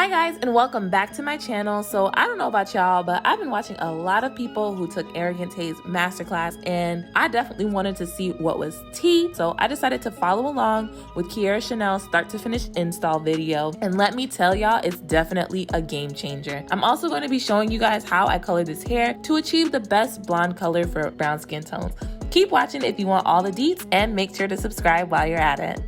Hi guys, and welcome back to my channel. So I don't know about y'all, but I've been watching a lot of people who took Arrogant Tae's masterclass, and I definitely wanted to see what was tea. So I decided to follow along with Kierra Chanel's start to finish install video. And let me tell y'all, it's definitely a game changer. I'm also going to be showing you guys how I colored this hair to achieve the best blonde color for brown skin tones. Keep watching if you want all the deets, and make sure to subscribe while you're at it.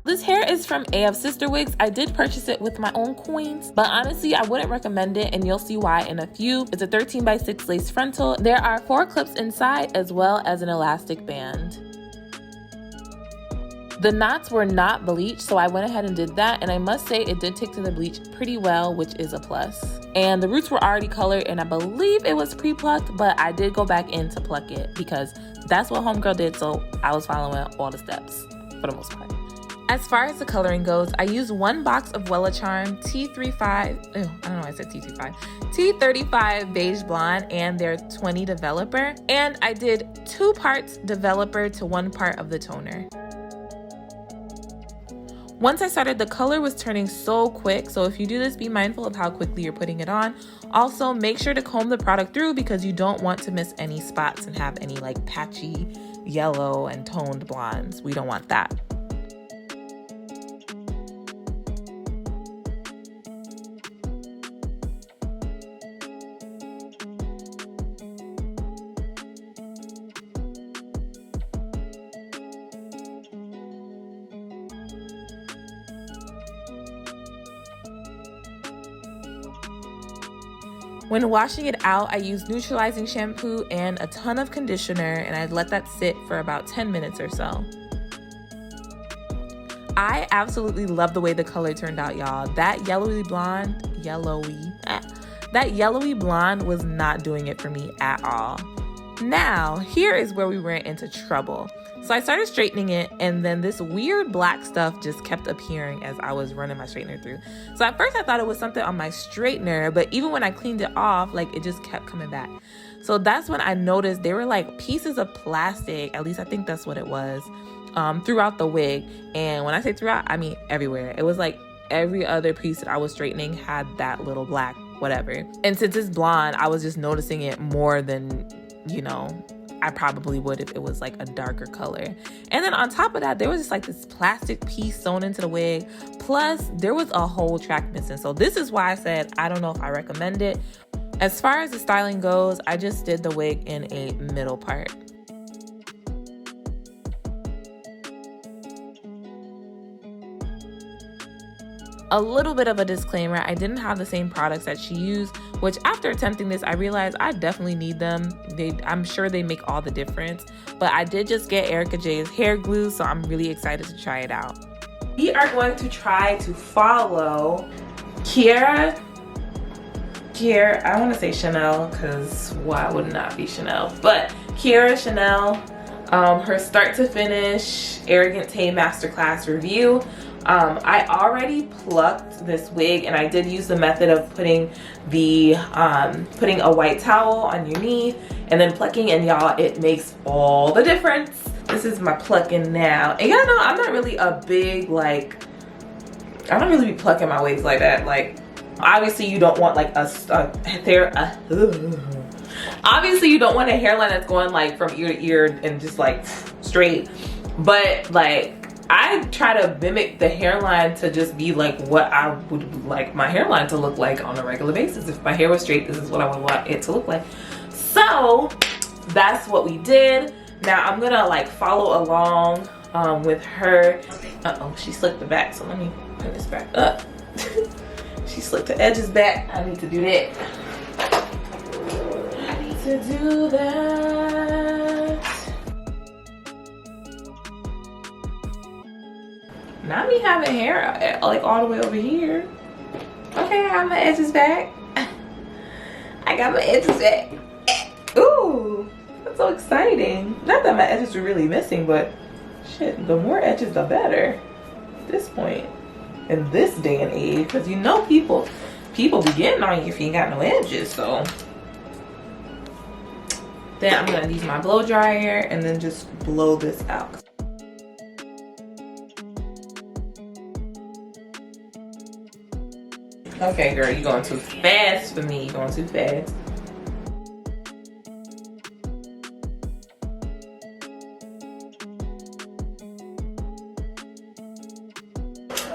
This hair is from AF Sister Wigs. I did purchase it with my own coins, but honestly, I wouldn't recommend it, and you'll see why in a few. It's a 13x6 lace frontal. There are 4 clips inside, as well as an elastic band. The knots were not bleached, so I went ahead and did that, and I must say it did take to the bleach pretty well, which is a plus. And the roots were already colored, and I believe it was pre-plucked, but I did go back in to pluck it because that's what homegirl did, so I was following all the steps for the most part. As far as the coloring goes, I used 1 box of Colorcharm T35 Beige Blonde and their 20 Developer, and I did 2 parts Developer to 1 part of the toner. Once I started, the color was turning so quick, so if you do this, be mindful of how quickly you're putting it on. Also, make sure to comb the product through because you don't want to miss any spots and have any like patchy yellow and toned blondes. We don't want that. When washing it out, I used neutralizing shampoo and a ton of conditioner, and I'd let that sit for about 10 minutes or so. I absolutely love the way the color turned out, y'all. That yellowy blonde was not doing it for me at all. Now, here is where we ran into trouble. So I started straightening it, and then this weird black stuff just kept appearing as I was running my straightener through. So at first I thought it was something on my straightener, but even when I cleaned it off, like it just kept coming back. So that's when I noticed there were like pieces of plastic, at least I think that's what it was, throughout the wig. And when I say throughout, I mean everywhere. It was like every other piece that I was straightening had that little black whatever. And since it's blonde, I was just noticing it more than, you know, I probably would if it was like a darker color. And then on top of that, there was just like this plastic piece sewn into the wig. Plus, there was a whole track missing. So this is why I said I don't know if I recommend it. As far as the styling goes, I just did the wig in a middle part. A little bit of a disclaimer, I didn't have the same products that she used, which after attempting this, I realized I definitely need them. I'm sure they make all the difference, but I did just get Erica J's hair glue, so I'm really excited to try it out. We are going to try to follow Kierra, I want to say Chanel, because why would not be Chanel? But Kierra Chanel, her start to finish Arrogant Tae Masterclass review. I already plucked this wig, and I did use the method of putting a white towel underneath and then plucking, and y'all, it makes all the difference. This is my plucking now, and y'all know I'm not really a big I don't really be plucking my wigs like that. Like, obviously you don't want like obviously you don't want a hairline that's going like from ear to ear and just like straight, but like I try to mimic the hairline to just be like what I would like my hairline to look like on a regular basis. If my hair was straight, this is what I would want it to look like. So that's what we did. Now I'm gonna like follow along with her. Uh-oh, she slicked the back, so let me put this back up. She slicked the edges back. I need to do that. I need to do that. Not me having hair like all the way over here. Okay, I got my edges back. I got my edges back. Ooh, that's so exciting. Not that my edges were really missing, but shit, the more edges the better at this point in this day and age, because you know people people be getting on you if you ain't got no edges. So then I'm gonna use my blow dryer and then just blow this out. Okay, girl, you going too fast for me. You going too fast.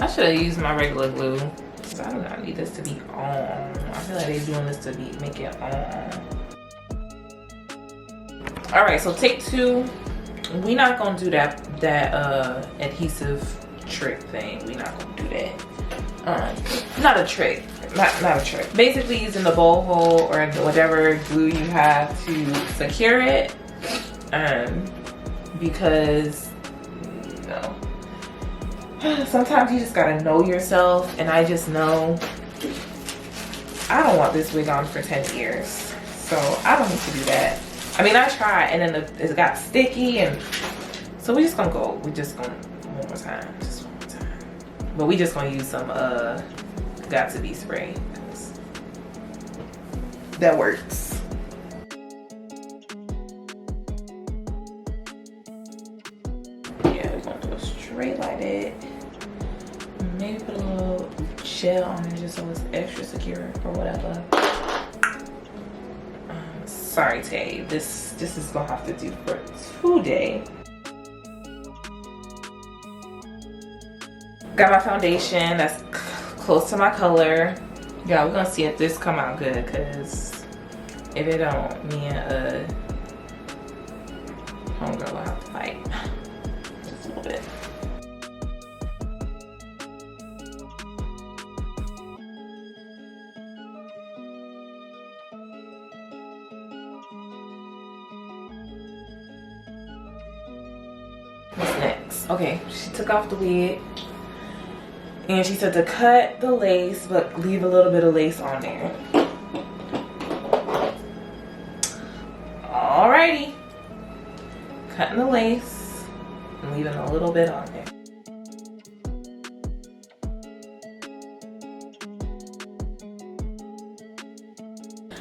I should have used my regular glue. I do not need this to be on. I feel like they're doing this to make it on. All right, so take 2. We're not gonna do that adhesive trick thing. We're not gonna do that. Not a trick. Not a trick. Basically, using the bowl hole or whatever glue you have to secure it. Because you know, sometimes you just gotta know yourself, and I just know I don't want this wig on for 10 years, so I don't need to do that. I mean, I tried, and then it got sticky, and so we just gonna go. We just gonna one more time, just one more time. But we just gonna use some got to be spray, because that works. Yeah, we're gonna do a straight like that. Maybe put a little gel on it just so it's extra secure or whatever. Sorry, Tay. This is gonna have to do for today. Got my foundation that's close to my color. Yeah, we're gonna see if this come out good, because if it don't, me and homegirl will have to fight just a little bit. What's next? Okay, she took off the wig and she said to cut the lace but leave a little bit of lace on there. Alrighty, cutting the lace and leaving a little bit on there.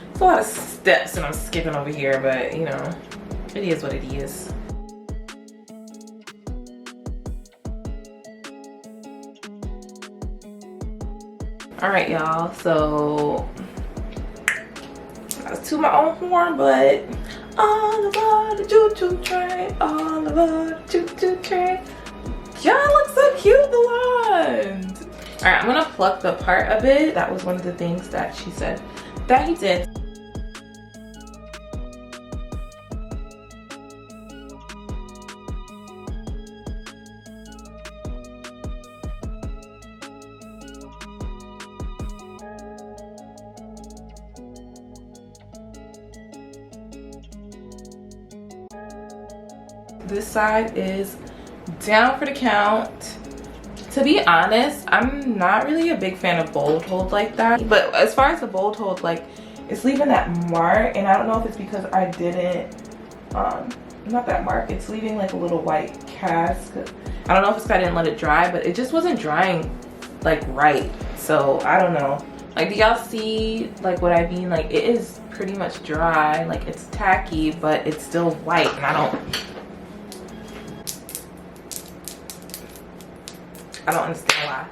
It's a lot of steps and I'm skipping over here, but you know, it is what it is. All right, y'all, so I was to my own horn, but all about the choo-choo train, all about the choo-choo train. Y'all look so cute, the blonde. All right, I'm gonna pluck the part a bit. That was one of the things that she said that he did. This side is down for the count. To be honest, I'm not really a big fan of bold hold like that. But as far as the bold hold, like, it's leaving that mark, and I don't know if it's because I didn't, not that mark, it's leaving like a little white cast. I don't know if it's because I didn't let it dry, but it just wasn't drying like right. So I don't know. Like, do y'all see like what I mean? Like, it is pretty much dry, like it's tacky, but it's still white, and I don't understand why.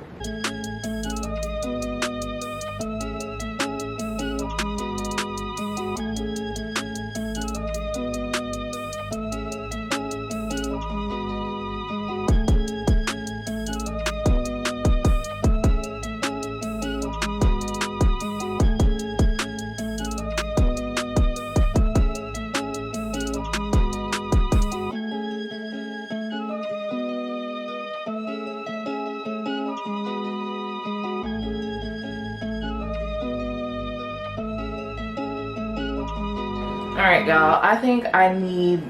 Alright, y'all, I think I need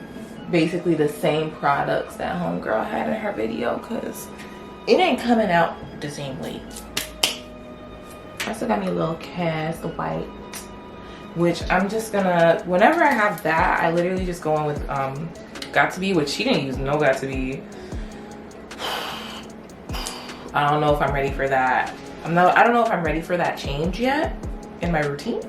basically the same products that homegirl had in her video, because it ain't coming out the same way. I still got me a little cast of white, which I'm just gonna, whenever I have that, I literally just go in with Got To Be, which she didn't use no Got To Be. I don't know if I'm ready for that. I don't know if I'm ready for that change yet in my routine.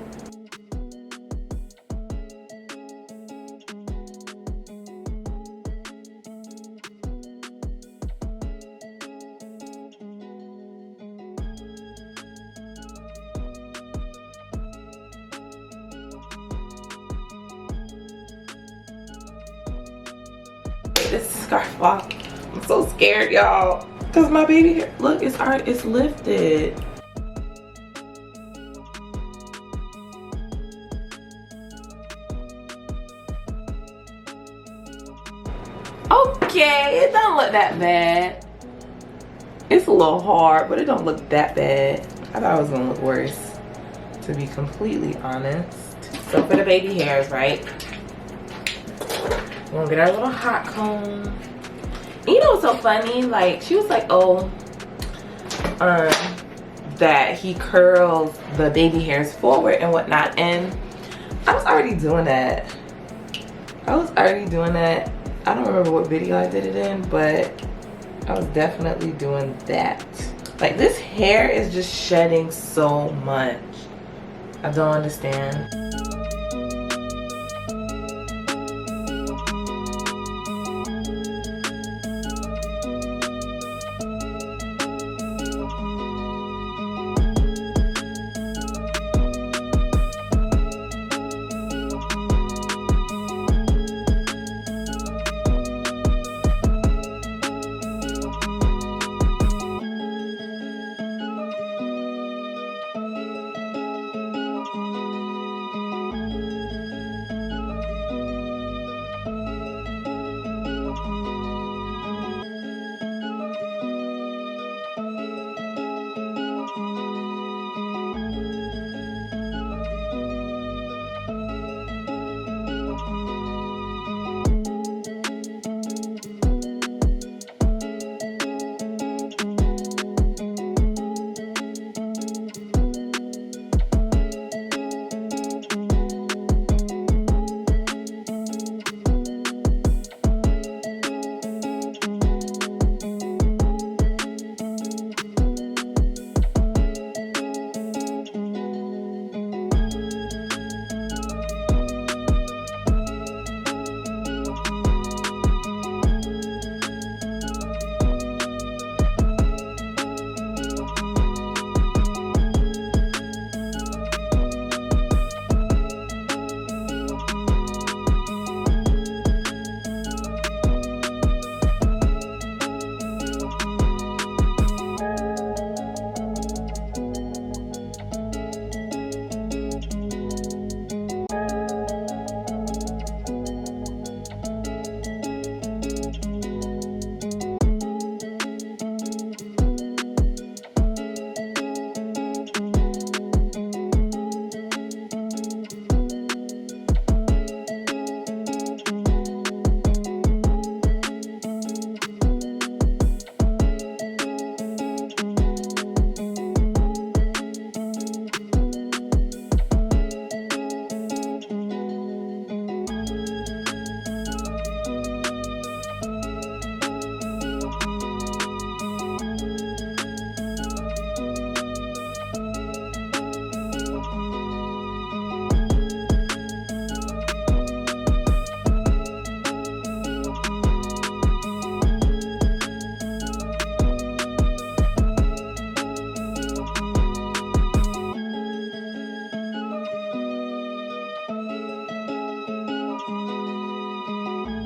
This scarf off. I'm so scared, y'all, because my baby hair, look, it's lifted. Okay, it don't look that bad. It's a little hard, but it don't look that bad. I thought it was gonna look worse, to be completely honest. So for the baby hairs, right? We're gonna get our little hot comb. You know what's so funny? Like, she was like, oh, that he curls the baby hairs forward and whatnot. And I was already doing that. I don't remember what video I did it in, but I was definitely doing that. Like, this hair is just shedding so much. I don't understand.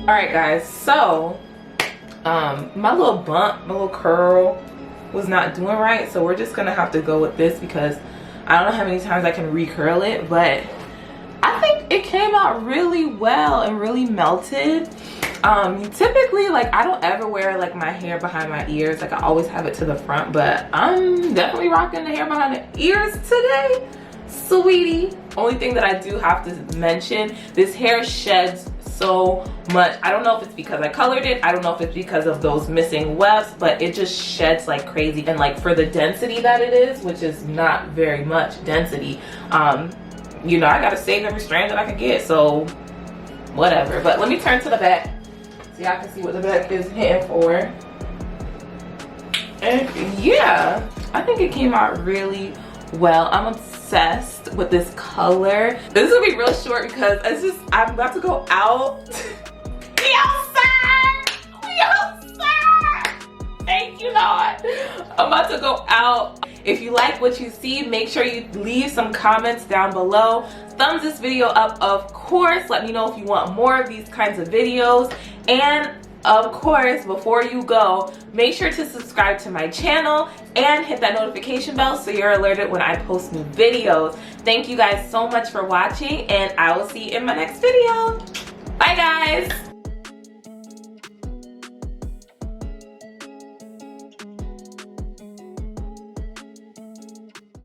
All right, guys, so my little bump, my little curl was not doing right, so we're just gonna have to go with this because I don't know how many times I can recurl it, but I think it came out really well and really melted. Typically, like, I don't ever wear like my hair behind my ears, like I always have it to the front, but I'm definitely rocking the hair behind the ears today, sweetie. Only thing that I do have to mention, this hair sheds so much. I don't know if it's because I colored it, I don't know if it's because of those missing wefts, but it just sheds like crazy. And like for the density that it is, which is not very much density, you know, I gotta save every strand that I can get, so whatever. But let me turn to the back so y'all can see what the back is hitting for. And yeah, I think it came out really well. I'm obsessed with this color. This is gonna be real short because I'm about to go out. We outside! We outside! Thank you, Lord. I'm about to go out. If you like what you see, make sure you leave some comments down below. Thumbs this video up, of course. Let me know if you want more of these kinds of videos. And of course, before you go, make sure to subscribe to my channel and hit that notification bell so you're alerted when I post new videos. Thank you guys so much for watching, and I will see you in my next video. Bye, guys.